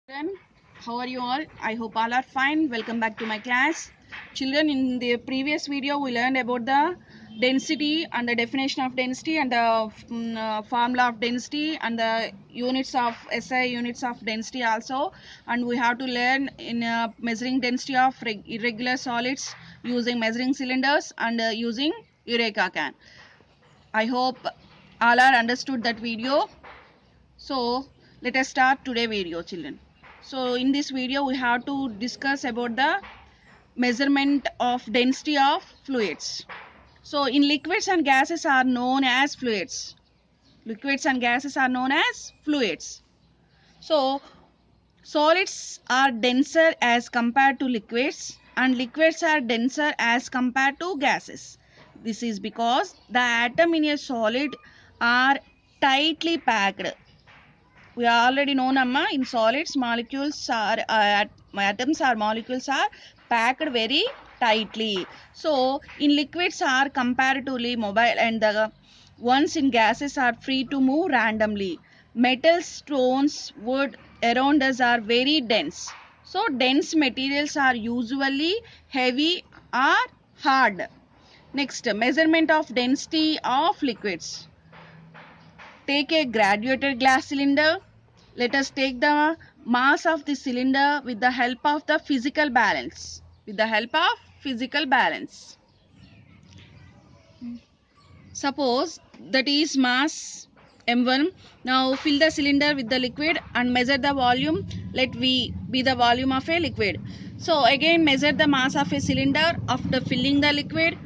Children, how are you all? I hope all are fine. Welcome back to my class. Children, in the previous video we learned about the density and the definition of density and the formula of density and the units of SI units of density also, and we have to learn in measuring density of irregular solids using measuring cylinders and using Eureka can. I hope all are understood that video. So let us start today video, children. So in this video we have to discuss about the measurement of density of fluids. So in liquids and gases are known as fluids. Liquids and gases are known as fluids. So solids are denser as compared to liquids and liquids are denser as compared to gases. This is because the atom in a solid are tightly packed. We already know Namma, in solids molecules are atoms or molecules are packed very tightly. So in liquids are comparatively mobile and the ones in gases are free to move randomly. Metals, stones, wood around us are very dense. So dense materials are usually heavy or hard. Next, measurement of density of liquids. Take a graduated glass cylinder. Let us take the mass of the cylinder with the help of the physical balance. With the help of physical balance. Suppose that is mass m1. Now fill the cylinder with the liquid and measure the volume. Let V be the volume of a liquid. So again measure the mass of a cylinder after filling the liquid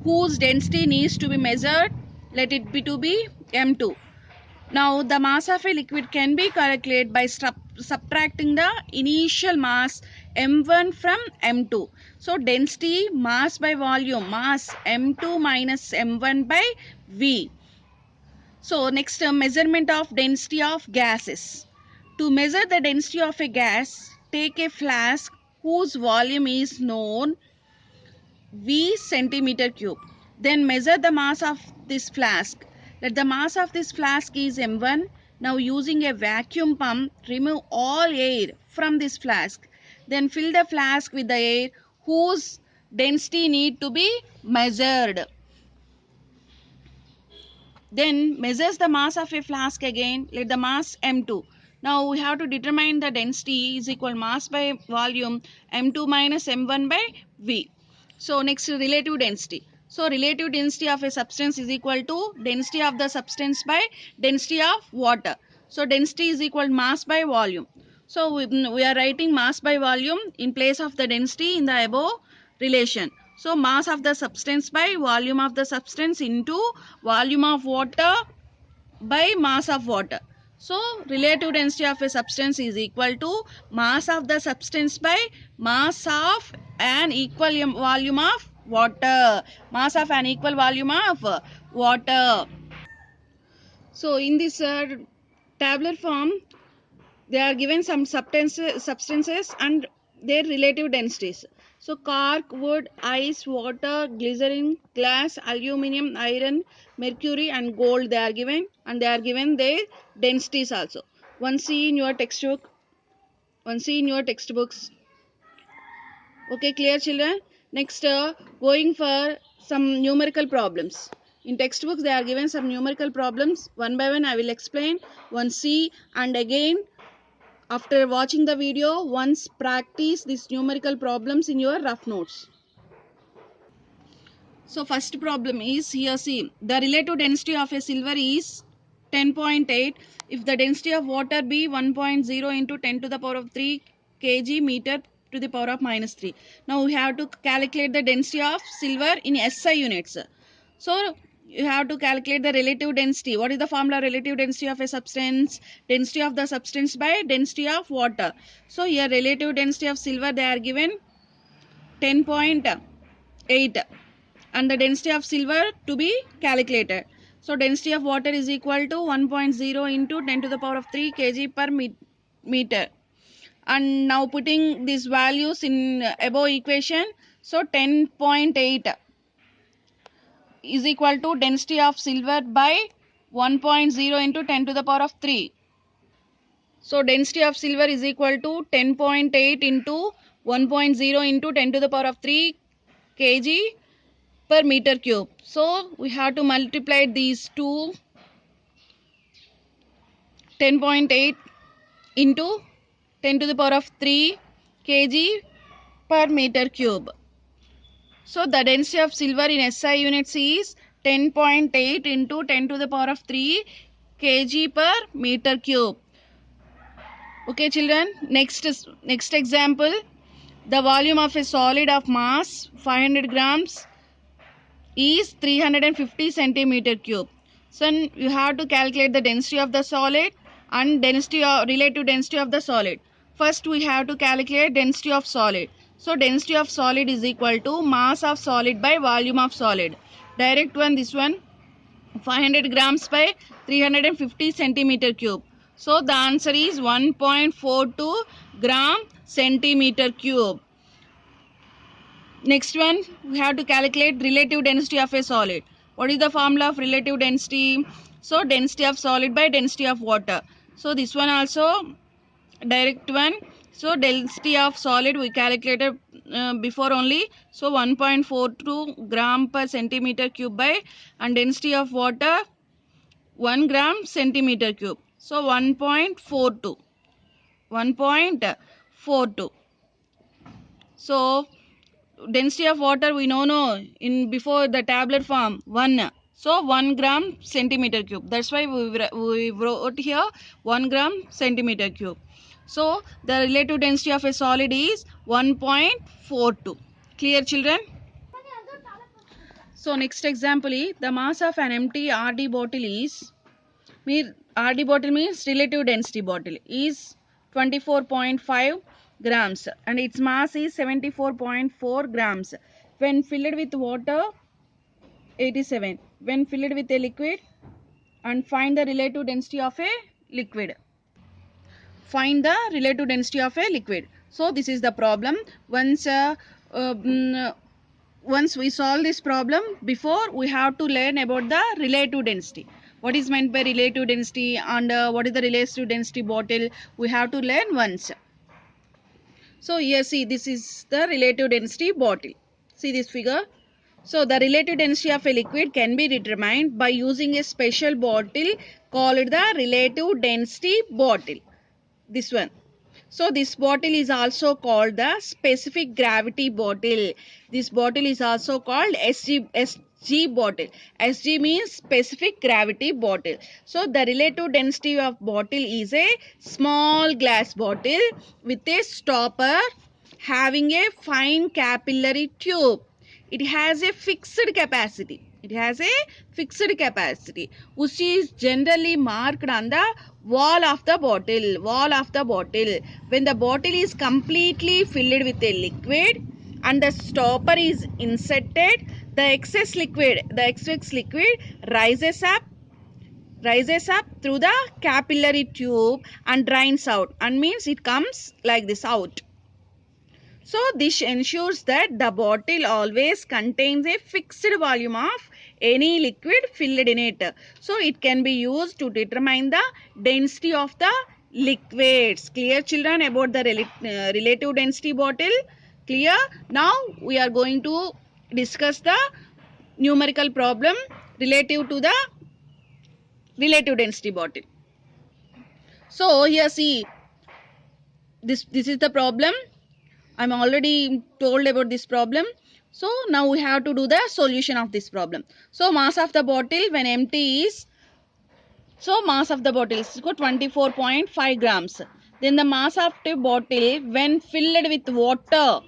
whose density needs to be measured. Let it be to be m2. Now the mass of a liquid can be calculated by subtracting the initial mass m1 from m2. So density mass by volume, mass m2 minus m1 by V. So next, measurement of density of gases. To measure the density of a gas, take a flask whose volume is known V centimeter cube. Then measure the mass of this flask. Let the mass of this flask is m1. Now using a vacuum pump, remove all air from this flask. Then fill the flask with the air whose density need to be measured. Then measures the mass of a flask again. Let the mass m2. Now we have to determine the density is equal mass by volume m2 minus m1 by V. So next, relative density. So relative density of a substance is equal to density of the substance by density of water. So density is equal mass by volume. So we are writing mass by volume in place of the density in the above relation. So mass of the substance by volume of the substance into volume of water by mass of water. So relative density of a substance is equal to mass of the substance by mass of an equal volume of water. Mass of an equal volume of water. So in this tabular form, they are given some substances and their relative densities. So cork, wood, ice, water, glycerin, glass, aluminium, iron, mercury and gold they are given, and they are given their densities also. One see in your textbook. One see in your textbooks. Okay, clear children? Next, going for some numerical problems. In textbooks they are given some numerical problems. One by one I will explain. One see, and again after watching the video, once practice these numerical problems in your rough notes. So first problem is here, see, the relative density of a silver is 10.8 if the density of water be 1.0 into 10 to the power of 3 kg meter to the power of minus 3. Now we have to calculate the density of silver in SI units. So you have to calculate the relative density. What is the formula? Relative density of a substance, density of the substance by density of water. So here relative density of silver they are given 10.8 and the density of silver to be calculated. So density of water is equal to 1.0 into 10 to the power of 3 kg per meter. And now putting these values in above equation, so 10.8 is equal to density of silver by 1.0 into 10 to the power of 3. So density of silver is equal to 10.8 into 1.0 into 10 to the power of 3 kg per meter cube. So we have to multiply these two, 10.8 into 10 to the power of 3 kg per meter cube. So the density of silver in SI units is 10.8 into 10 to the power of 3 kg per meter cube. Okay children, next example. The volume of a solid of mass 500 grams is 350 centimeter cube. So you have to calculate the density of the solid and relative density of the solid. First we have to calculate density of solid. So density of solid is equal to mass of solid by volume of solid. Direct one, this one, 500 grams by 350 centimeter cube. So the answer is 1.42 gram centimeter cube. Next one, we have to calculate relative density of a solid. What is the formula of relative density? So density of solid by density of water. So this one also direct one. So density of solid we calculated before only. So 1.42 gram per centimeter cube by, and density of water 1 gram centimeter cube. So 1.42. 1.42. So density of water we know in before the tablet form 1. So 1 gram centimeter cube. That's why we wrote here 1 gram centimeter cube. So the relative density of a solid is 1.42. Clear children? So next example is the mass of an empty RD bottle is, RD bottle means relative density bottle, is 24.5 grams and its mass is 74.4 grams. When filled with water, 87. When filled with a liquid, and find the relative density of a liquid. Find the relative density of a liquid. So this is the problem. Once we solve this problem, before we have to learn about the relative density. What is meant by relative density and what is the relative density bottle, we have to learn once. So here see, this is the relative density bottle. See this figure. So the relative density of a liquid can be determined by using a special bottle called the relative density bottle. This one. So this bottle is also called the specific gravity bottle. This bottle is also called SG bottle. SG means specific gravity bottle. So the relative density of bottle is a small glass bottle with a stopper having a fine capillary tube. It has a fixed capacity. It has a fixed capacity which is generally marked on the wall of the bottle. Wall of the bottle. When the bottle is completely filled with a liquid and the stopper is inserted, the excess liquid rises up through the capillary tube and drains out, and means it comes like this out. So this ensures that the bottle always contains a fixed volume of any liquid filled in it. So it can be used to determine the density of the liquids. Clear children about the relative density bottle? Clear? Now we are going to discuss the numerical problem relative to the relative density bottle. So here see, this is the problem. I'm already told about this problem. So now we have to do the solution of this problem. So mass of the bottle when empty is, so mass of the bottle is 24.5 grams. Then the mass of the bottle when filled with water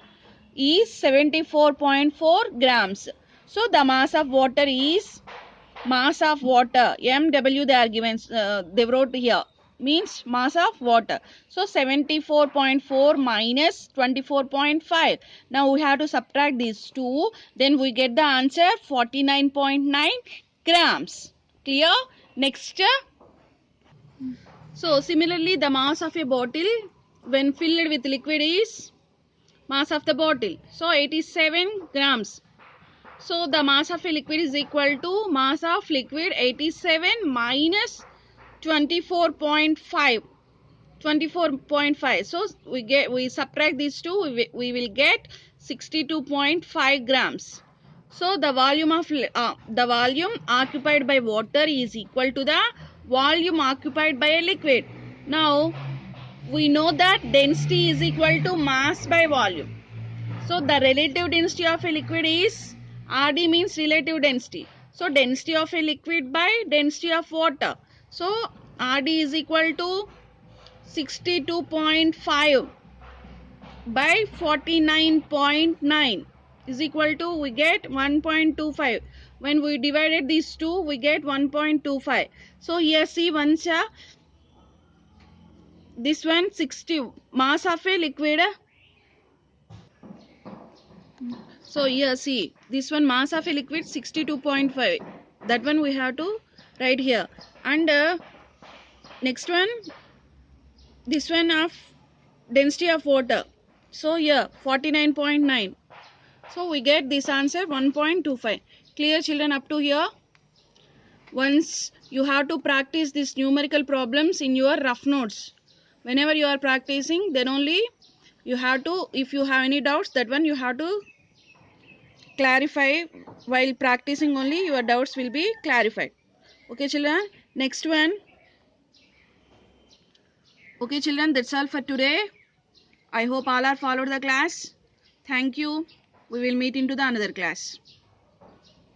is 74.4 grams. So the mass of water is, mass of water, MW they are given, they wrote here, means mass of water. So 74.4 minus 24.5. Now we have to subtract these two. Then we get the answer 49.9 grams. Clear? Next. So similarly the mass of a bottle when filled with liquid is, mass of the bottle, so 87 grams. So the mass of a liquid is equal to mass of liquid 87 minus 24.5. 24.5. So we subtract these two, we will get 62.5 grams. So the volume occupied by water is equal to the volume occupied by a liquid. Now we know that density is equal to mass by volume. So the relative density of a liquid is RD, means relative density. So density of a liquid by density of water. So RD is equal to 62.5 by 49.9 is equal to, we get 1.25. When we divided these two, we get 1.25. So here see once this one 60 mass of a liquid. So here see this one mass of a liquid 62.5. That one we have to write here. And next one, this one of density of water. So here 49.9. So we get this answer 1.25. Clear children up to here? Once you have to practice these numerical problems in your rough notes. Whenever you are practicing, then only you have to, if you have any doubts, that one you have to clarify. While practicing only your doubts will be clarified. Okay children, next one. Okay children, that's all for today. I hope all are followed the class. Thank you. We will meet into the another class.